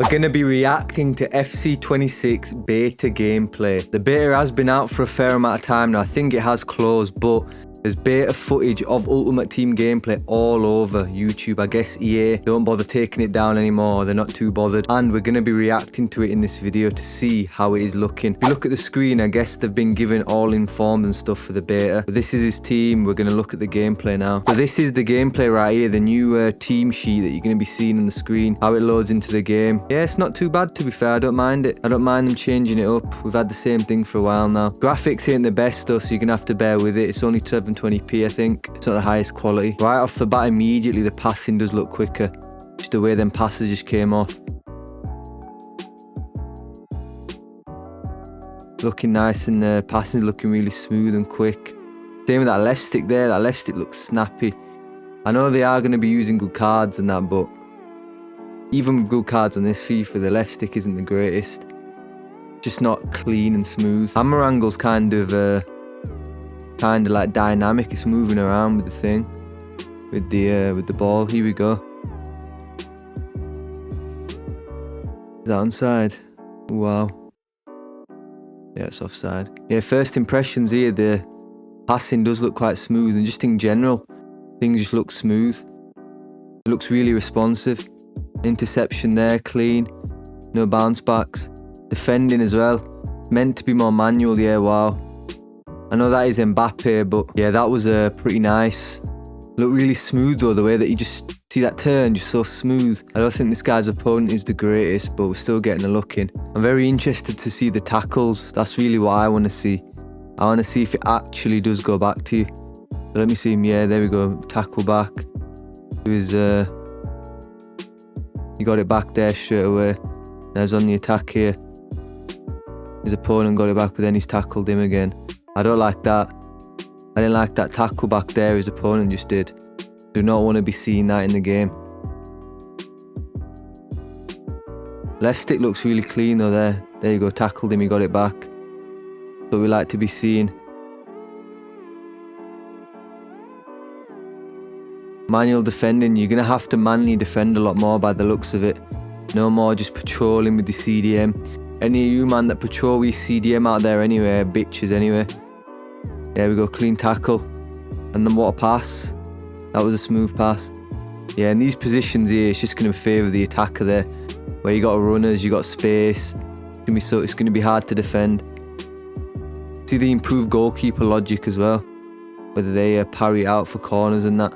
We're going to be reacting to FC26 beta gameplay. The beta has been out for a fair amount of time now. I think it has closed, but there's beta footage of Ultimate Team gameplay all over YouTube. I guess EA don't bother taking it down anymore. They're not too bothered. And we're going to be reacting to it in this video to see how it is looking. If you look at the screen, I guess they've been given all in forms and stuff for the beta. But this is his team. We're going to look at the gameplay now. So this is the gameplay right here, the new team sheet that you're going to be seeing on the screen, how it loads into the game. Yeah, it's not too bad to be fair. I don't mind it. I don't mind them changing it up. We've had the same thing for a while now. Graphics ain't the best though, so you're going to have to bear with it. It's only 720p, I think. It's not the highest quality. Right off the bat, immediately the passing does look quicker. Just the way them passes just came off. Looking nice, and the passing's looking really smooth and quick. Same with that left stick there. That left stick looks snappy. I know they are going to be using good cards and that, but even with good cards on this FIFA, the left stick isn't the greatest. Just not clean and smooth. Hammer angle's kind of like dynamic. It's moving around with the thing, with the ball. Here we go. Is that onside? Wow. Yeah, it's offside. Yeah, first impressions here, the passing does look quite smooth, and just in general, things just look smooth. It looks really responsive. Interception there, clean. No bounce backs. Defending as well. Meant to be more manual, yeah, wow. I know that is Mbappe, but yeah, that was pretty nice. Looked really smooth though, the way that you just see that turn, just so smooth. I don't think this guy's opponent is the greatest, but we're still getting a look in. I'm very interested to see the tackles. That's really what I want to see. I want to see if it actually does go back to you. So let me see him. Yeah, there we go. Tackle back. He got it back there straight away. Now he's on the attack here. His opponent got it back, but then he's tackled him again. I don't like that. I didn't like that tackle back there his opponent just did. Do not want to be seeing that in the game. Left stick looks really clean though there. There you go, tackled him, he got it back. That's what we like to be seeing. Manual defending, you're going to have to manually defend a lot more by the looks of it. No more just patrolling with the CDM. Any of you man that patrol with CDM out there anyway, bitches anyway. There we go, clean tackle. And then what a pass. That was a smooth pass. Yeah, in these positions here, it's just going to favour the attacker there. Where you got runners, you got space. It's going to be hard to defend. See the improved goalkeeper logic as well. Whether they parry out for corners and that.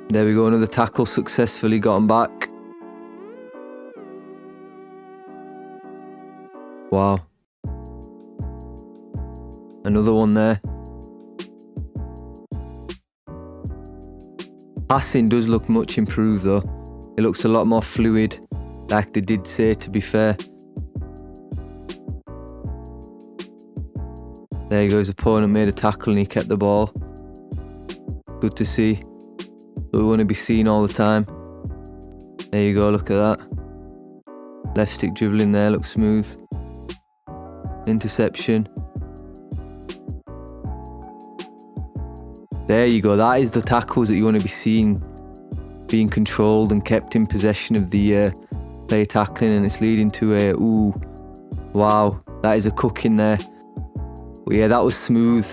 There we go, another tackle successfully gotten back. Wow. Another one there. Passing does look much improved though. It looks a lot more fluid, like they did say, to be fair. There you go, his opponent made a tackle and he kept the ball. Good to see. But we want to be seen all the time. There you go, look at that. Left stick dribbling there, looks smooth. Interception. There you go, that is the tackles that you want to be seeing, being controlled and kept in possession of the player tackling, and it's leading to a, ooh, wow, that is a cook in there. But yeah, that was smooth.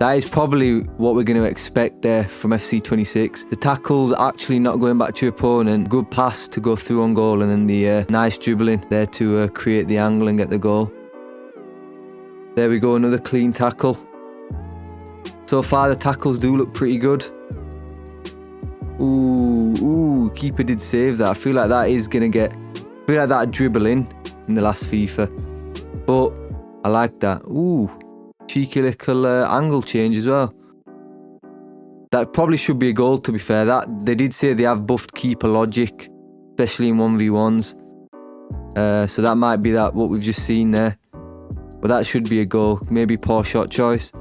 That is probably what we're going to expect there from FC26. The tackles actually not going back to your opponent, good pass to go through on goal, and then the nice dribbling there to create the angle and get the goal. There we go, another clean tackle. So far the tackles do look pretty good. Ooh, keeper did save that. I feel like that is going to get, I feel like that dribbling in the last FIFA. But I like that. Ooh, cheeky little angle change as well. That probably should be a goal, to be fair. That they did say they have buffed keeper logic, especially in 1v1s. So that might be that what we've just seen there. But that should be a goal. Maybe poor shot choice.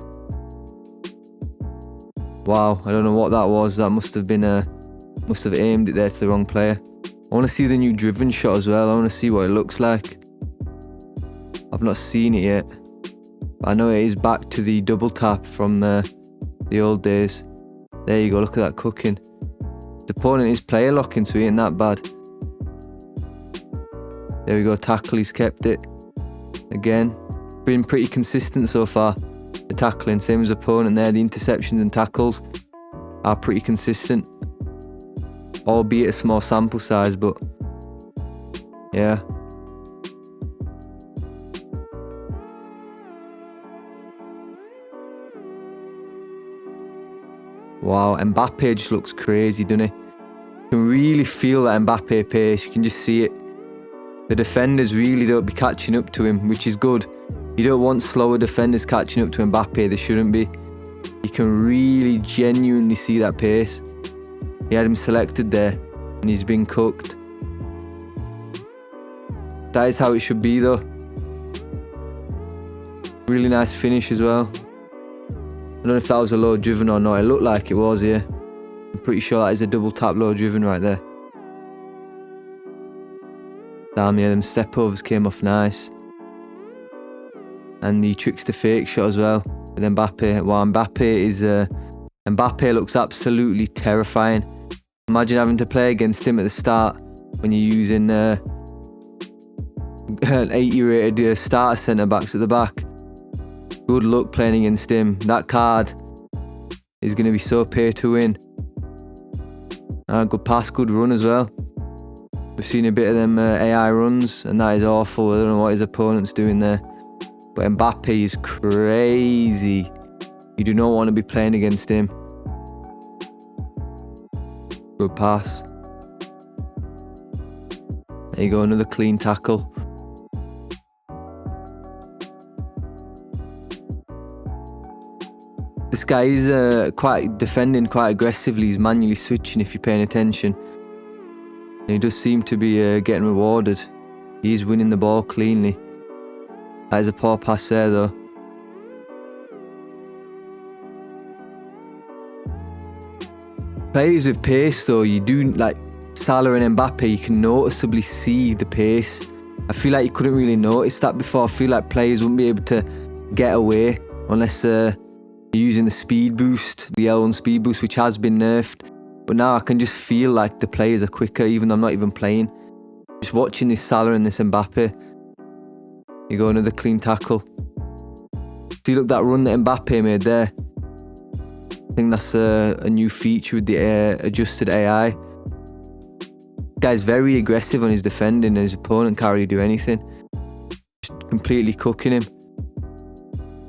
Wow, I don't know what that was. That must have been must have aimed it there to the wrong player. I want to see the new driven shot as well. I want to see what it looks like. I've not seen it yet. But I know it is back to the double tap from the old days. There you go, look at that cooking. The opponent is player locking, so he ain't that bad. There we go, tackle, he's kept it. Again, been pretty consistent so far. The tackling, same as opponent there. The interceptions and tackles are pretty consistent. Albeit a small sample size, but yeah. Wow, Mbappe just looks crazy, doesn't he? You can really feel that Mbappe pace, you can just see it. The defenders really don't be catching up to him, which is good. You don't want slower defenders catching up to Mbappe, they shouldn't be. You can really genuinely see that pace. He had him selected there, and he's been cooked. That is how it should be though. Really nice finish as well. I don't know if that was a low driven or not, it looked like it was, yeah. I'm pretty sure that is a double tap low driven right there. Damn, yeah, them step overs came off nice. And the trickster fake shot as well with Mbappe. Wow, Mbappe looks absolutely terrifying. Imagine having to play against him at the start when you're using 80 rated starter centre backs at the back. Good luck playing against him. That card is going to be so pay to win. Good pass, good run as well. We've seen a bit of them AI runs, and that is awful. I don't know what his opponent's doing there. But Mbappe is crazy. You do not want to be playing against him. Good pass. There you go, another clean tackle. This guy is quite defending quite aggressively. He's manually switching if you're paying attention. And he does seem to be getting rewarded. He's winning the ball cleanly. That is a poor pass there though. Players with pace though, you do, like Salah and Mbappe, you can noticeably see the pace. I feel like you couldn't really notice that before. I feel like players wouldn't be able to get away unless you're using the speed boost, the L1 speed boost, which has been nerfed. But now I can just feel like the players are quicker even though I'm not even playing. Just watching this Salah and this Mbappe. You go, another clean tackle. See, look, that run that Mbappe made there. I think that's a new feature with the adjusted AI. Guy's very aggressive on his defending and his opponent can't really do anything. Just completely cooking him.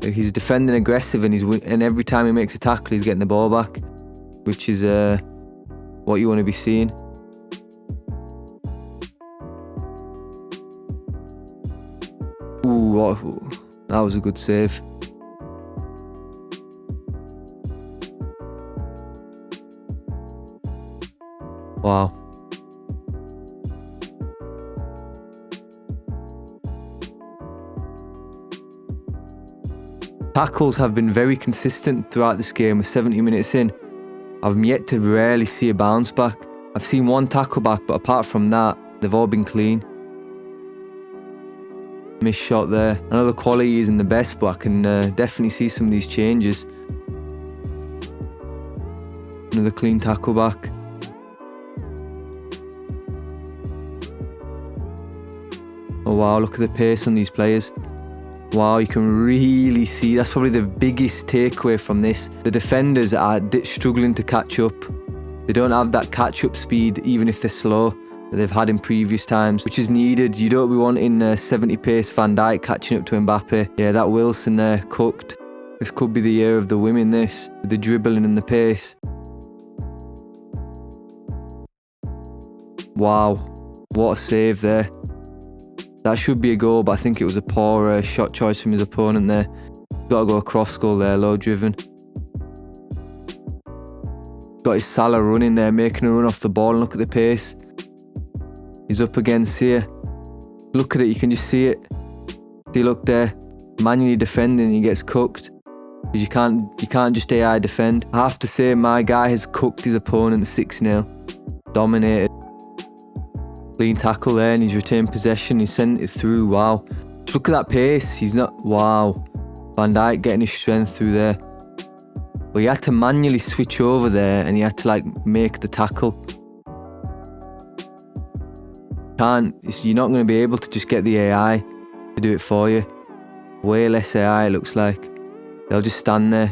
He's defending aggressive and every time he makes a tackle he's getting the ball back, which is what you want to be seeing. Ooh, that was a good save. Wow. Tackles have been very consistent throughout this game. With 70 minutes in, I've yet to rarely see a bounce back. I've seen one tackle back, but apart from that, they've all been clean. Missed shot there. I know the quality isn't the best, but I can definitely see some of these changes. Another clean tackle back. Oh wow, look at the pace on these players. Wow, you can really see, that's probably the biggest takeaway from this. The defenders are struggling to catch up. They don't have that catch-up speed, even if they're slow, that they've had in previous times, which is needed. You don't be wanting 70 pace Van Dijk catching up to Mbappe. Yeah, that Wilson there, cooked. This could be the year of the women, this, with the dribbling and the pace. Wow, what a save there. That should be a goal, but I think it was a poor shot choice from his opponent there. Got to go cross goal there, low driven. Got his Salah running there, making a run off the ball, and look at the pace. He's up against here. Look at it, you can just see it. See, look there, manually defending, he gets cooked. Because you can't just AI defend. I have to say, my guy has cooked his opponent 6-0. Dominated. Clean tackle there, and he's retained possession. He sent it through. Wow. Just look at that pace. He's not. Wow. Van Dijk getting his strength through there. But he had to manually switch over there, and he had to like make the tackle. You're not going to be able to just get the AI to do it for you. Way less AI, it looks like. They'll just stand there.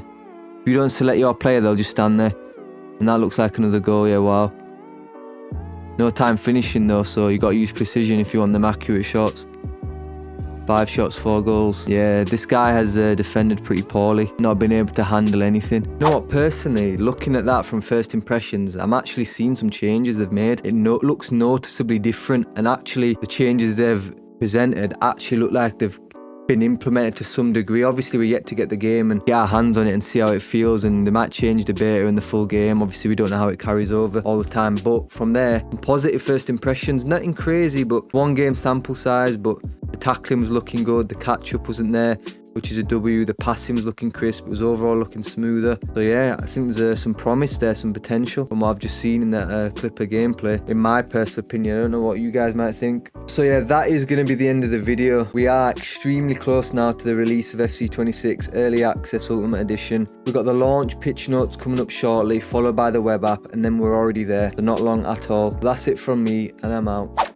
If you don't select your player, they'll just stand there. And that looks like another goal, yeah, wow. No time finishing though, so you got to use precision if you want them accurate shots. 5 shots, 4 goals. Yeah, this guy has defended pretty poorly. Not been able to handle anything. You know what, personally, looking at that from first impressions, I'm actually seeing some changes they've made. It looks noticeably different, and actually the changes they've presented actually look like they've been implemented to some degree. Obviously we're yet to get the game and get our hands on it and see how it feels, and they might change the beta in the full game. Obviously we don't know how it carries over all the time, but from there, positive first impressions. Nothing crazy, but 1 game sample size, but the tackling was looking good, the catch up wasn't there, which is a W. The passing was looking crisp, it was overall looking smoother. So yeah, I think there's some promise there, some potential from what I've just seen in that clip of gameplay. In my personal opinion, I don't know what you guys might think. So yeah, that is going to be the end of the video. We are extremely close now to the release of FC 26 Early Access Ultimate Edition. We've got the launch pitch notes coming up shortly, followed by the web app, and then we're already there. So not long at all. That's it from me, and I'm out.